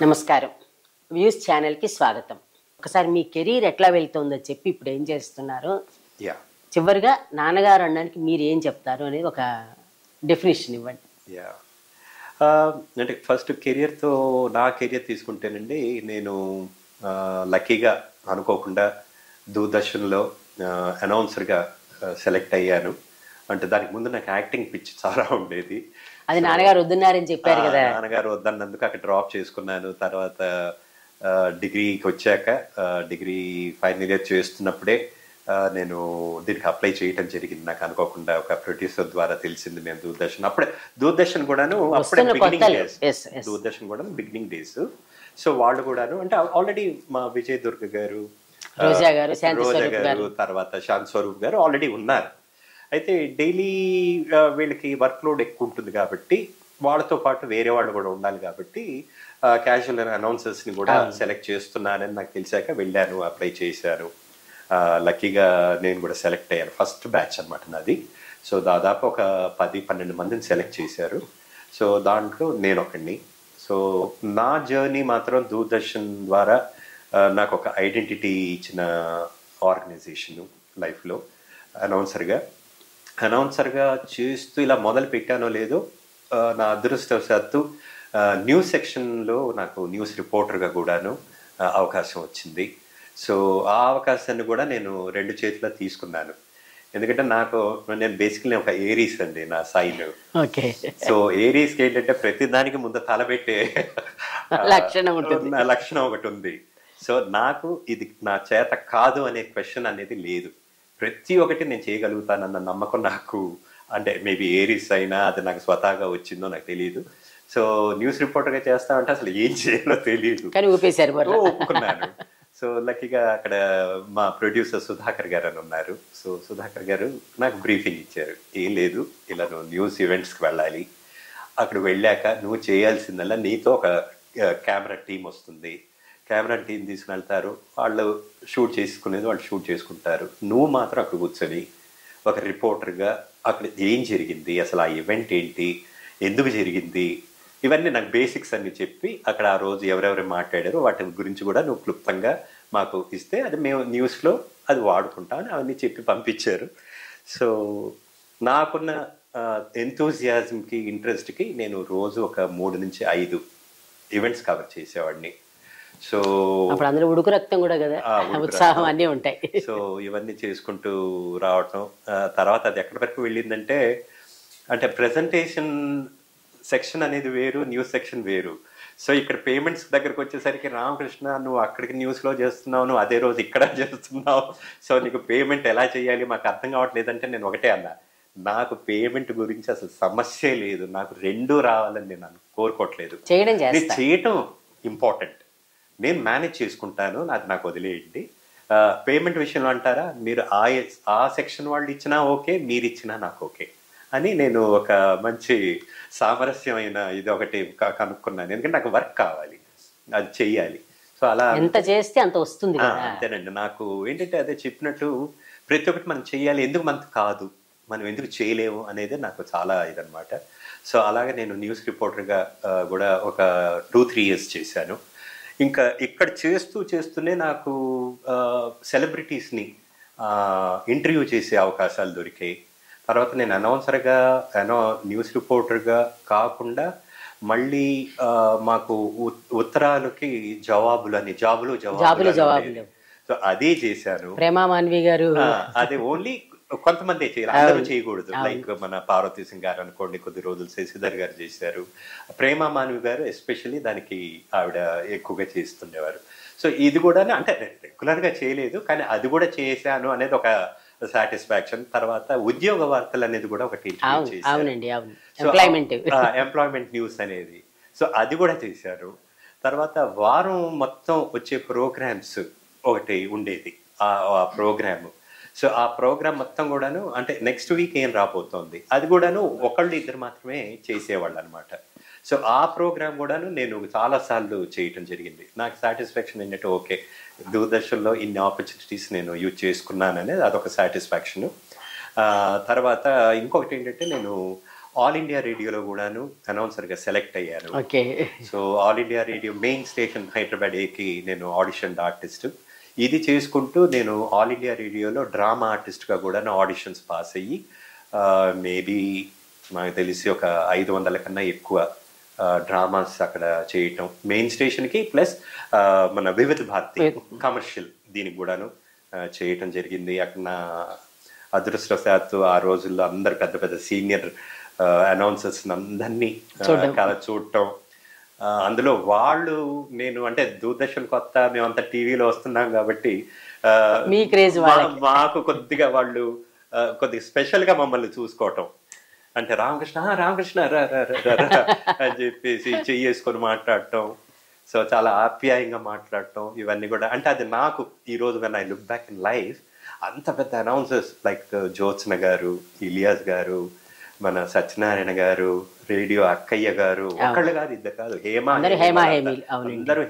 నమస్కారం. వ్యూస్ ఛానల్కి స్వాగతం. ఒకసారి మీ కెరీర్ ఎట్లా వెళ్తుందో చెప్పి ఇప్పుడు ఏం చేస్తున్నారు, చివరిగా నాన్నగారు అనడానికి మీరు ఏం చెప్తారు అనేది ఒక డెఫినేషన్ ఇవ్వండి. అంటే ఫస్ట్ కెరియర్తో నా కెరియర్ తీసుకుంటేనండి, నేను లక్కీగా అనుకోకుండా దూరదర్శన్లో అనౌన్సర్గా సెలెక్ట్ అయ్యాను. అంటే దానికి ముందు నాకు యాక్టింగ్ పిచ్చి చాలా ఉండేది. అది నాన్నగారు వద్దన్నారని చెప్పారు కదా. నాన్నగారు వద్దన్నందుకు అక్కడ డ్రాప్ చేసుకున్నాను. తర్వాత డిగ్రీకి వచ్చాక డిగ్రీ ఫైనల్ ఇయర్ చేస్తున్నప్పుడే నేను దీనికి అప్లై చేయటం జరిగింది. నాకు అనుకోకుండా ఒక ప్రొడ్యూసర్ ద్వారా తెలిసింది. నేను దూరదర్శన్ కూడాను బిగినింగ్ డేస్. సో వాళ్ళు కూడాను అంటే ఆల్రెడీ మా విజయ్ దుర్గ గారు, రోజా గారు, తర్వాత శాంత్ స్వరూప్ గారు ఆల్రెడీ ఉన్నారు. అయితే డైలీ వీళ్ళకి వర్క్ లోడ్ ఎక్కువ ఉంటుంది కాబట్టి వాళ్ళతో పాటు వేరే వాళ్ళు కూడా ఉండాలి కాబట్టి క్యాజువల్ అనౌన్సర్స్ని కూడా సెలెక్ట్ చేస్తున్నానని నాకు తెలిసాక వెళ్ళాను, అప్లై చేశాను. లక్కీగా నేను కూడా సెలెక్ట్ అయ్యాను. ఫస్ట్ బ్యాచ్ అనమాట నాది. సో దాదాపు ఒక 10-12 మందిని సెలెక్ట్ చేశారు. సో దాంట్లో నేను ఒకడిని. సో నా జర్నీ మాత్రం దూరదర్శన్ ద్వారా నాకు ఒక ఐడెంటిటీ ఇచ్చిన ఆర్గనైజేషను లైఫ్లో. అనౌన్సర్గా చేస్తూ ఇలా మొదలు పెట్టానో లేదో, నా అదృష్టవశాత్తు న్యూస్ సెక్షన్లో నాకు న్యూస్ రిపోర్టర్గా కూడాను అవకాశం వచ్చింది. సో ఆ అవకాశాన్ని కూడా నేను 2 చేతుల్లో తీసుకున్నాను. ఎందుకంటే నేను బేసికలీ ఒక ఏరీస్ అండి, నా సైన్. సో ఏరీస్కి ఏంటంటే ప్రతి దానికి ముందు తలబెట్టే లక్షణం ఒకటి ఉంది. సో నాకు ఇది నా చేత కాదు అనే క్వశ్చన్ అనేది లేదు. ప్రతి ఒక్కటి నేను చేయగలుగుతానన్న నమ్మకం నాకు, అంటే మేబీ ఏరీస్ అయినా అది నాకు స్వతహాగా వచ్చిందో నాకు తెలియదు. సో న్యూస్ రిపోర్టర్గా చేస్తామంటే అసలు ఏం చేయాలో తెలియదు, ఒప్పుకున్నాను. సో లక్కీగా అక్కడ మా ప్రొడ్యూసర్ సుధాకర్ గారు అని ఉన్నారు. సో సుధాకర్ గారు నాకు బ్రీఫింగ్ ఇచ్చారు. ఏం లేదు, ఇలా నువ్వు న్యూస్ ఈవెంట్స్కి వెళ్ళాలి. అక్కడ వెళ్ళాక నువ్వు చేయాల్సిందల్లా, నీతో ఒక కెమెరా టీం వస్తుంది, కెమెరా టీం తీసుకుని వెళ్తారు, వాళ్ళు షూట్ చేసుకునేది వాళ్ళు షూట్ చేసుకుంటారు. నువ్వు మాత్రం అక్కడ కూర్చొని ఒక రిపోర్టర్గా అక్కడ ఏం జరిగింది, అసలు ఆ ఈవెంట్ ఏంటి, ఎందుకు జరిగింది, ఇవన్నీ నాకు బేసిక్స్ అన్ని చెప్పి అక్కడ ఆ రోజు ఎవరెవరు మాట్లాడారో వాటి గురించి కూడా నువ్వు క్లుప్తంగా మాకు ఇస్తే అది మేము న్యూస్లో అది వాడుకుంటామని అవన్నీ చెప్పి పంపించారు. సో నాకున్న ఎంతూజియాజంకి, ఇంట్రెస్ట్కి నేను రోజు ఒక 3 నుంచి 5 ఈవెంట్స్ కవర్ చేసేవాడిని. సో అందరూ ఉడుకు రక్తం కూడా కదా, ఉత్సాహం అన్నీ ఉంటాయి. సో ఇవన్నీ చేసుకుంటూ రావటం. తర్వాత అది ఎక్కడి వరకు వెళ్ళిందంటే, అంటే ప్రెజెంటేషన్ సెక్షన్ అనేది వేరు, న్యూస్ సెక్షన్ వేరు. సో ఇక్కడ పేమెంట్స్ దగ్గరకు వచ్చేసరికి, రామకృష్ణ నువ్వు అక్కడికి న్యూస్లో చేస్తున్నావు, నువ్వు అదే రోజు ఇక్కడ చేస్తున్నావు, సో నీకు పేమెంట్ ఎలా చేయాలి మాకు అర్థం కావట్లేదంటే నేను ఒకటే అన్నా, నాకు పేమెంట్ గురించి అసలు సమస్య లేదు, నాకు 2 రావాలని నేను కోరుకోవట్లేదు. చేయటం ఇంపార్టెంట్, నేను మేనేజ్ చేసుకుంటాను, అది నాకు వదిలేయండి. పేమెంట్ విషయంలో అంటారా, మీరు ఆ సెక్షన్ వాళ్ళు ఇచ్చినా ఓకే, మీరు ఇచ్చినా నాకు ఓకే అని నేను ఒక మంచి సామరస్యమైన ఇది ఒకటి కనుక్కున్నాను. ఎందుకంటే నాకు వర్క్ కావాలి, అది చెయ్యాలి. సో అలా ఎంత చేస్తే అంత వస్తుంది. అంతేనండి. నాకు ఏంటంటే అదే చెప్పినట్టు ప్రతి ఒక్కటి మనం చెయ్యాలి, ఎందుకు మనకు కాదు, మనం ఎందుకు చేయలేము అనేది నాకు చాలా ఇదనమాట. సో అలాగే నేను న్యూస్ రిపోర్టర్గా కూడా ఒక 2-3 ఇయర్స్ చేశాను. ఇంకా ఇక్కడ చేస్తూనే నాకు సెలబ్రిటీస్ని ఇంటర్వ్యూ చేసే అవకాశాలు దొరికాయి. తర్వాత నేను అనౌన్సర్గా న్యూస్ రిపోర్టర్గా కాకుండా మళ్ళీ మాకు ఉత్తరాలకి జవాబులు సో అదే చేశాను. ప్రేమా మాన్వి గారు అదే ఓన్లీ కొంతమంది చేయాలి, అందరూ చేయకూడదు. లైక్ మన పార్వతీ సింగ్ గారు అనుకోండి, కొద్ది రోజులు శశిధర్ గారు చేశారు. ప్రేమా మాన్వి గారు ఎస్పెషల్లీ దానికి ఆవిడ ఎక్కువగా చేస్తుండేవారు. సో ఇది కూడా అంటే రెగ్యులర్గా చేయలేదు, కానీ అది కూడా చేశాను అనేది ఒక సాటిస్ఫాక్షన్. తర్వాత ఉద్యోగ వార్తలు అనేది కూడా ఒకటి ఎంప్లాయ్మెంట్ న్యూస్ అనేది, సో అది కూడా చేశారు. తర్వాత వారం మొత్తం వచ్చే ప్రోగ్రామ్స్ ఒకటి ఉండేది, ఆ ప్రోగ్రామ్. సో ఆ ప్రోగ్రామ్ మొత్తం కూడాను అంటే నెక్స్ట్ వీక్ ఏం రాబోతోంది అది కూడాను 1-2 మాత్రమే చేసేవాళ్ళు అనమాట. సో ఆ ప్రోగ్రామ్ కూడాను నేను చాలాసార్లు చేయటం జరిగింది. నాకు సాటిస్ఫాక్షన్ ఏంటంటే, ఓకే దూరదర్శన్లో ఇన్ని ఆపర్చునిటీస్ నేను యూజ్ చేసుకున్నాను అనేది అదొక సాటిస్ఫాక్షను. తర్వాత ఇంకొకటి ఏంటంటే, నేను ఆల్ ఇండియా రేడియోలో కూడాను అనౌన్సర్గా సెలెక్ట్ అయ్యాను. Okay. So all India radio main station Hyderabad ఏకి నేను ఆడిషన్ ఆర్టిస్ట్. ఇది చేసుకుంటూ నేను ఆల్ ఇండియా రేడియోలో డ్రామా ఆర్టిస్ట్గా కూడా ఆడిషన్స్ పాస్ అయ్యి మేబీ నాకు తెలిసి ఒక 500 కన్నా ఎక్కువ డ్రామాస్ అక్కడ చేయటం మెయిన్ స్టేషన్కి, ప్లస్ మన వివిధ భారతి కమర్షియల్ దీనికి కూడాను చేయటం జరిగింది. అక్కడ నా అదృష్టవశాత్తు ఆ రోజుల్లో అందరు పెద్ద పెద్ద సీనియర్ అనౌన్సర్స్ అందరినీ చూడటం, అందులో వాళ్ళు నేను అంటే దూరదర్శన్ కొత్త మేమంతా టీవీలో వస్తున్నాం కాబట్టి మాకు కొద్దిగా వాళ్ళు కొద్దిగా స్పెషల్ గా మమ్మల్ని చూసుకోవటం, అంటే రామకృష్ణ అని చెప్పేసి చెయ్యేసుకొని మాట్లాడటం, సో చాలా ఆప్యాయంగా మాట్లాడటం, ఇవన్నీ కూడా అంటే అది నాకు ఈ రోజు when I look back in life అంత పెద్ద అనౌన్సర్స్ లైక్ జ్యోత్స్న గారు, ఇలియాస్ గారు, మన సత్యనారాయణ గారు, రేడియో అక్కయ్య గారు, ఒకళ్ళు కాదు ఇద్దరు కాదు, అందరూ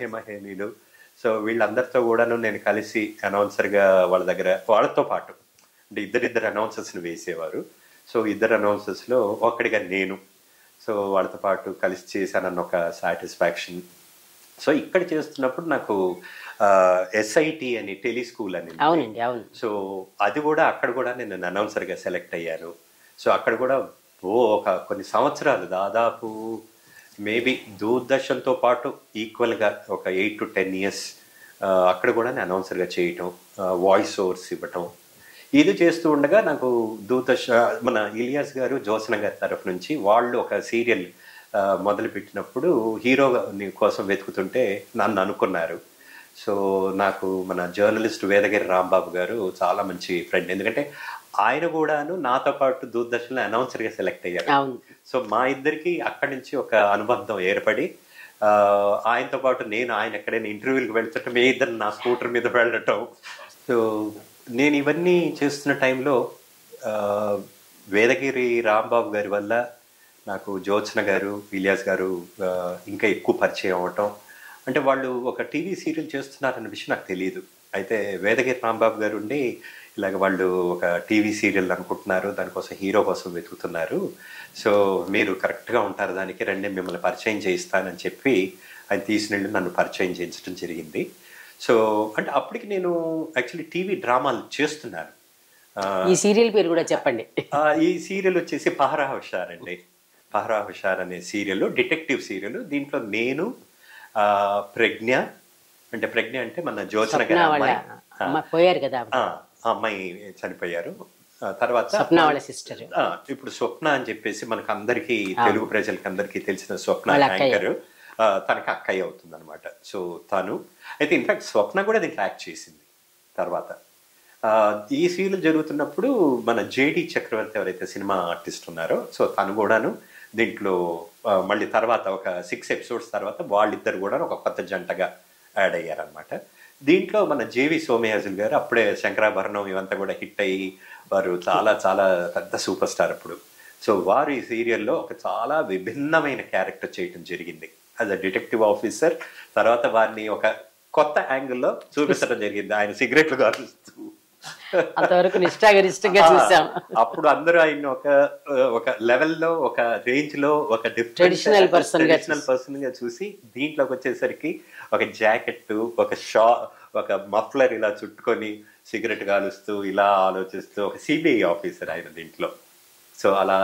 హేమహేమీలు. సో వీళ్ళందరితో కూడాను నేను కలిసి అనౌన్సర్ గా వాళ్ళ దగ్గర వాళ్ళతో పాటు అంటే ఇద్దరిద్దరు అనౌన్సర్స్ ని వేసేవారు. సో ఇద్దరు అనౌన్సర్స్ లో ఒక్కడిగా నేను, సో వాళ్ళతో పాటు కలిసి చేశానన్న ఒక సాటిస్ఫాక్షన్. సో ఇక్కడ చేస్తున్నప్పుడు నాకు ఎస్ఐటి అని టెలిస్కూల్ అని, సో అది కూడా అక్కడ కూడా నేను అనౌన్సర్ గా సెలెక్ట్ అయ్యాను. సో అక్కడ కూడా ఒక కొన్ని సంవత్సరాలు దాదాపు మేబీ దూరదర్శన్తో పాటు ఈక్వల్గా ఒక 8 to 10 years అక్కడ కూడా నేను అనౌన్సర్గా చేయటం, వాయిస్ ఓవర్స్ ఇవ్వటం, ఇది చేస్తూ ఉండగా నాకు మన ఇలియాస్ గారు, జ్యోత్స్న గారి తరఫు నుంచి వాళ్ళు ఒక సీరియల్ మొదలుపెట్టినప్పుడు హీరో కోసం వెతుకుతుంటే నన్ను అనుకున్నారు. సో నాకు మన జర్నలిస్ట్ వేదగిరి రాంబాబు గారు చాలా మంచి ఫ్రెండ్, ఎందుకంటే ఆయన కూడాను నాతో పాటు దూరదర్శన్లో అనౌన్సర్గా సెలెక్ట్ అయ్యారు. సో మా ఇద్దరికి అక్కడి నుంచి ఒక అనుబంధం ఏర్పడి ఆయనతో పాటు నేను ఆయన ఎక్కడైనా ఇంటర్వ్యూలకు వెళ్తుంటే మీ ఇద్దరు నా స్కూటర్ మీద వెళ్ళటం. సో నేను ఇవన్నీ చేస్తున్న టైంలో వేదగిరి రాంబాబు గారి వల్ల నాకు జ్యోత్స్న గారు, ఇలియాస్ గారు ఇంకా ఎక్కువ పరిచయం అవటం. అంటే వాళ్ళు ఒక టీవీ సీరియల్ చేస్తున్నారన్న విషయం నాకు తెలియదు. అయితే వేదగిరి రాంబాబు గారు ఉండి ఇలాగ వాళ్ళు ఒక టీవీ సీరియల్ అనుకుంటున్నారు, దానికోసం హీరో కోసం వెతుకుతున్నారు, సో మీరు కరెక్ట్గా ఉంటారు దానికి, రండి మిమ్మల్ని పరిచయం చేయిస్తానని చెప్పి ఆయన తీసుకెళ్ళి నన్ను పరిచయం చేయించడం జరిగింది. సో అంటే అప్పటికి నేను యాక్చువల్లీ టీవీ డ్రామాలు చేస్తున్నాను. ఈ సీరియల్ పేరు కూడా చెప్పండి. ఈ సీరియల్ వచ్చేసి పహరా హుషార్ అండి. పహరా హుషార్ అనే సీరియల్ డిటెక్టివ్ సీరియల్. దీంట్లో నేను ప్రజ్ఞ అంటే మన జ్యోత్స్న గారి అమ్మాయి పోయారు కదా, ఆ అమ్మాయి చనిపోయారు. తర్వాత సిస్టర్ ఇప్పుడు స్వప్న అని చెప్పేసి మనకు అందరికి తెలుగు ప్రజలకి అందరికీ తెలిసిన స్వప్న యాంకర్, తనకి అక్కయ్య అవుతుంది అనమాట. సో తను అయితే ఇన్ఫాక్ట్ స్వప్న కూడా దీంట్లో యాక్ట్ చేసింది. తర్వాత ఈ సీరియల్ జరుగుతున్నప్పుడు మన జేడి చక్రవర్తి ఎవరైతే సినిమా ఆర్టిస్ట్ ఉన్నారో, సో తను కూడాను దీంట్లో మళ్ళీ తర్వాత ఒక 6 episodes తర్వాత వాళ్ళిద్దరు కూడా ఒక కొత్త జంటగా యాడ్ అయ్యారనమాట. దీంట్లో మన జేవి సోమయాజుల్ గారు అప్పుడే శంకరాభరణం ఇవంతా కూడా హిట్ అయ్యి వారు చాలా చాలా పెద్ద సూపర్ స్టార్ అప్పుడు. సో వారు ఈ సీరియల్లో ఒక చాలా విభిన్నమైన క్యారెక్టర్ చేయటం జరిగింది యాజ్ అ డిటెక్టివ్ ఆఫీసర్. తర్వాత వారిని ఒక కొత్త యాంగిల్లో చూపించడం జరిగింది, ఆయన సిగరెట్లు కాలుస్తూ. అంతవరకు నిష్ఠాగరిష్టంగా చూసాం. అప్పుడు అందరూ ఆయన ఒక లెవెల్లో, ఒక రేంజ్ లో, ఒక ట్రెడిషనల్ పర్సన్ గా చూసి దీంట్లోకి వచ్చేసరికి ఒక జాకెట్, ఒక మఫ్లర్ ఇలా చుట్టుకొని సిగరెట్ కాలుస్తూ ఇలా ఆలోచిస్తూ ఒక సిబిఐ ఆఫీసర్ ఆయన దీంట్లో. సో అలా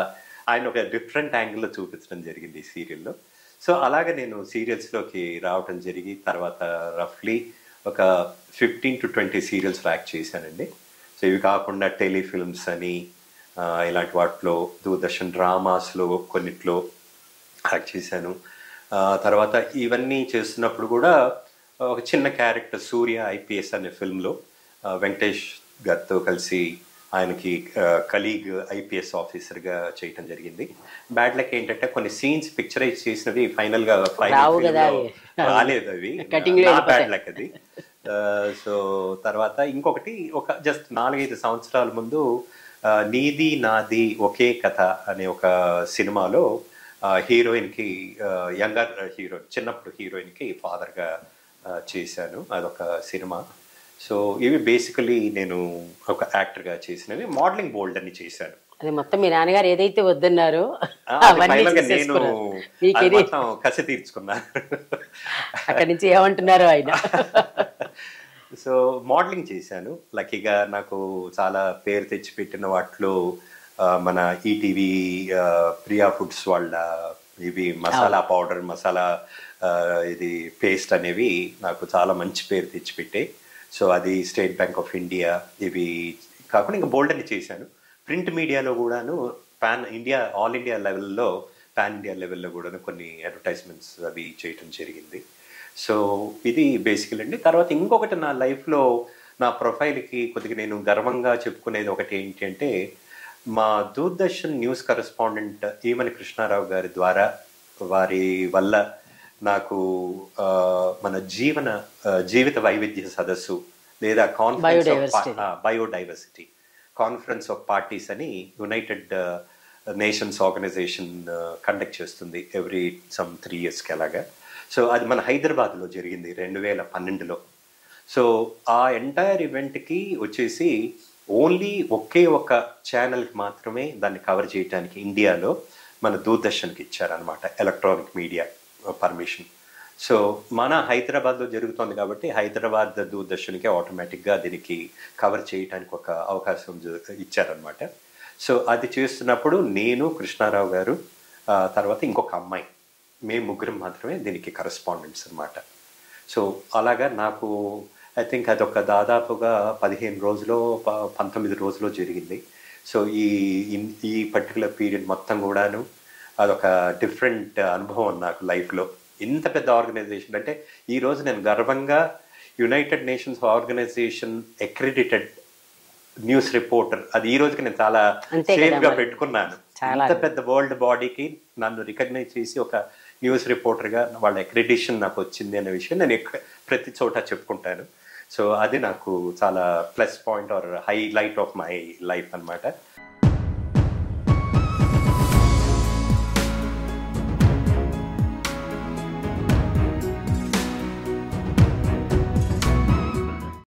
ఆయన ఒక డిఫరెంట్ యాంగిల్లో చూపించడం జరిగింది ఈ సీరియల్లో. సో అలాగే నేను సీరియల్స్లోకి రావటం జరిగి తర్వాత రఫ్లీ ఒక 15 to 20 సీరియల్స్లో యాక్ట్ చేశానండి. సో ఇవి కాకుండా టెలిఫిల్మ్స్ అని ఇలాంటి వాటిలో, దూరదర్శన్ డ్రామాస్లో కొన్నిట్లో యాక్ట్ చేశాను. తర్వాత ఇవన్నీ చేస్తున్నప్పుడు కూడా ఒక చిన్న క్యారెక్టర్ సూర్య ఐపీఎస్ అనే ఫిల్మ్లో వెంకటేష్ గారితో కలిసి ఆయనకి కలీగ్ ఐపీఎస్ ఆఫీసర్గా చేయటం జరిగింది. బ్యాడ్ లక్ ఏంటంటే కొన్ని సీన్స్ పిక్చరైజ్ చేసినవి ఫైనల్గా రాలేదు, అవి బ్యాడ్ లక్ అది. సో తర్వాత ఇంకొకటి ఒక జస్ట్ 4-5 సంవత్సరాల ముందు నీది నాది ఒకే కథ అనే ఒక సినిమాలో హీరోయిన్కి, యంగర్ హీరోయిన్, చిన్నప్పుడు హీరోయిన్కి ఫాదర్గా చేశాను. అదొక సినిమా. సో ఇవి బేసికలీ నేను ఒక యాక్టర్గా చేసినవి. మోడలింగ్ బోల్డ్ అని చేశాను. అది మొత్తం మీ నాన్నగారు ఏదైతే వద్దన్నారో అది అవన్నీ final గా నేను చేసేసుకున్నారు. మీ అది కెరీర్ మొత్తం కసి తీర్చుకున్నాను. అక్కడి నుంచి ఏమంటున్నారో ఆయన. సో మోడలింగ్ చేశాను. లక్కీగా నాకు చాలా పేరు తెచ్చిపెట్టిన వాటిలో మన ఈటీవీ ప్రియా ఫుడ్స్ వాళ్ళ ఇవి మసాలా పౌడర్, మసాలా ఇది పేస్ట్ అనేవి నాకు చాలా మంచి పేరు తెచ్చిపెట్టాయి. సో అది స్టేట్ బ్యాంక్ ఆఫ్ ఇండియా ఇవి కాకుండా ఇంకా బోల్డ్ అని చేశాను. ప్రింట్ మీడియాలో కూడాను ఆల్ ఇండియా లెవెల్లో, పాన్ ఇండియా లెవెల్లో కూడాను కొన్ని అడ్వర్టైజ్మెంట్స్ అవి చేయటం జరిగింది. సో ఇది బేసికల్ అండి. తర్వాత ఇంకొకటి నా లైఫ్లో నా ప్రొఫైల్కి కొద్దిగా నేను గర్వంగా చెప్పుకునేది ఒకటి ఏంటి అంటే, మా దూరదర్శన్ న్యూస్ కరెస్పాండెంట్ ఈమని కృష్ణారావు గారి ద్వారా, వారి వల్ల నాకు మన జీవిత వైవిధ్య సదస్సు లేదా బయోడైవర్సిటీ కాన్ఫరెన్స్ ఆఫ్ పార్టీస్ అని యునైటెడ్ నేషన్స్ ఆర్గనైజేషన్ కండక్ట్ చేస్తుంది ఎవ్రీ సమ్ 3 yearsకి అలాగా. సో అది మన హైదరాబాద్లో జరిగింది 2012లో. సో ఆ ఎంటైర్ ఈవెంట్కి వచ్చేసి ఓన్లీ ఒకే ఒక ఛానల్కి మాత్రమే దాన్ని కవర్ చేయడానికి ఇండియాలో మన దూరదర్శన్కి ఇచ్చారనమాట, ఎలక్ట్రానిక్ మీడియా పర్మిషన్. సో మన హైదరాబాద్లో జరుగుతుంది కాబట్టి హైదరాబాద్ దూరదర్శన్కి ఆటోమేటిక్గా దీనికి కవర్ చేయడానికి ఒక అవకాశం ఇచ్చారనమాట. సో అది చేస్తున్నప్పుడు నేను, కృష్ణారావు గారు, తర్వాత ఇంకొక అమ్మాయి, మేము ముగ్గురం మాత్రమే దీనికి కరెస్పాండెంట్స్ అనమాట. సో అలాగా నాకు ఐ థింక్ అదొక దాదాపుగా 15 రోజులో 19 రోజులో జరిగింది. సో ఈ పర్టికులర్ పీరియడ్ మొత్తం కూడాను అదొక డిఫరెంట్ అనుభవం నాకు లైఫ్లో. ఇంత పెద్ద ఆర్గనైజేషన్ అంటే ఈరోజు నేను గర్వంగా United Nations organisation accredited news reporter, అది ఈ రోజుకి నేను చాలా సేఫ్గా పెట్టుకున్నాను. ఇంత పెద్ద వరల్డ్ బాడీకి నన్ను రికగ్నైజ్ చేసి ఒక న్యూస్ రిపోర్టర్గా వాళ్ళ అక్రెడిటేషన్ నాకు వచ్చింది అనే విషయం నేను ప్రతి చోట చెప్పుకుంటాను. సో అది నాకు చాలా plus point or highlight of my life అనమాట.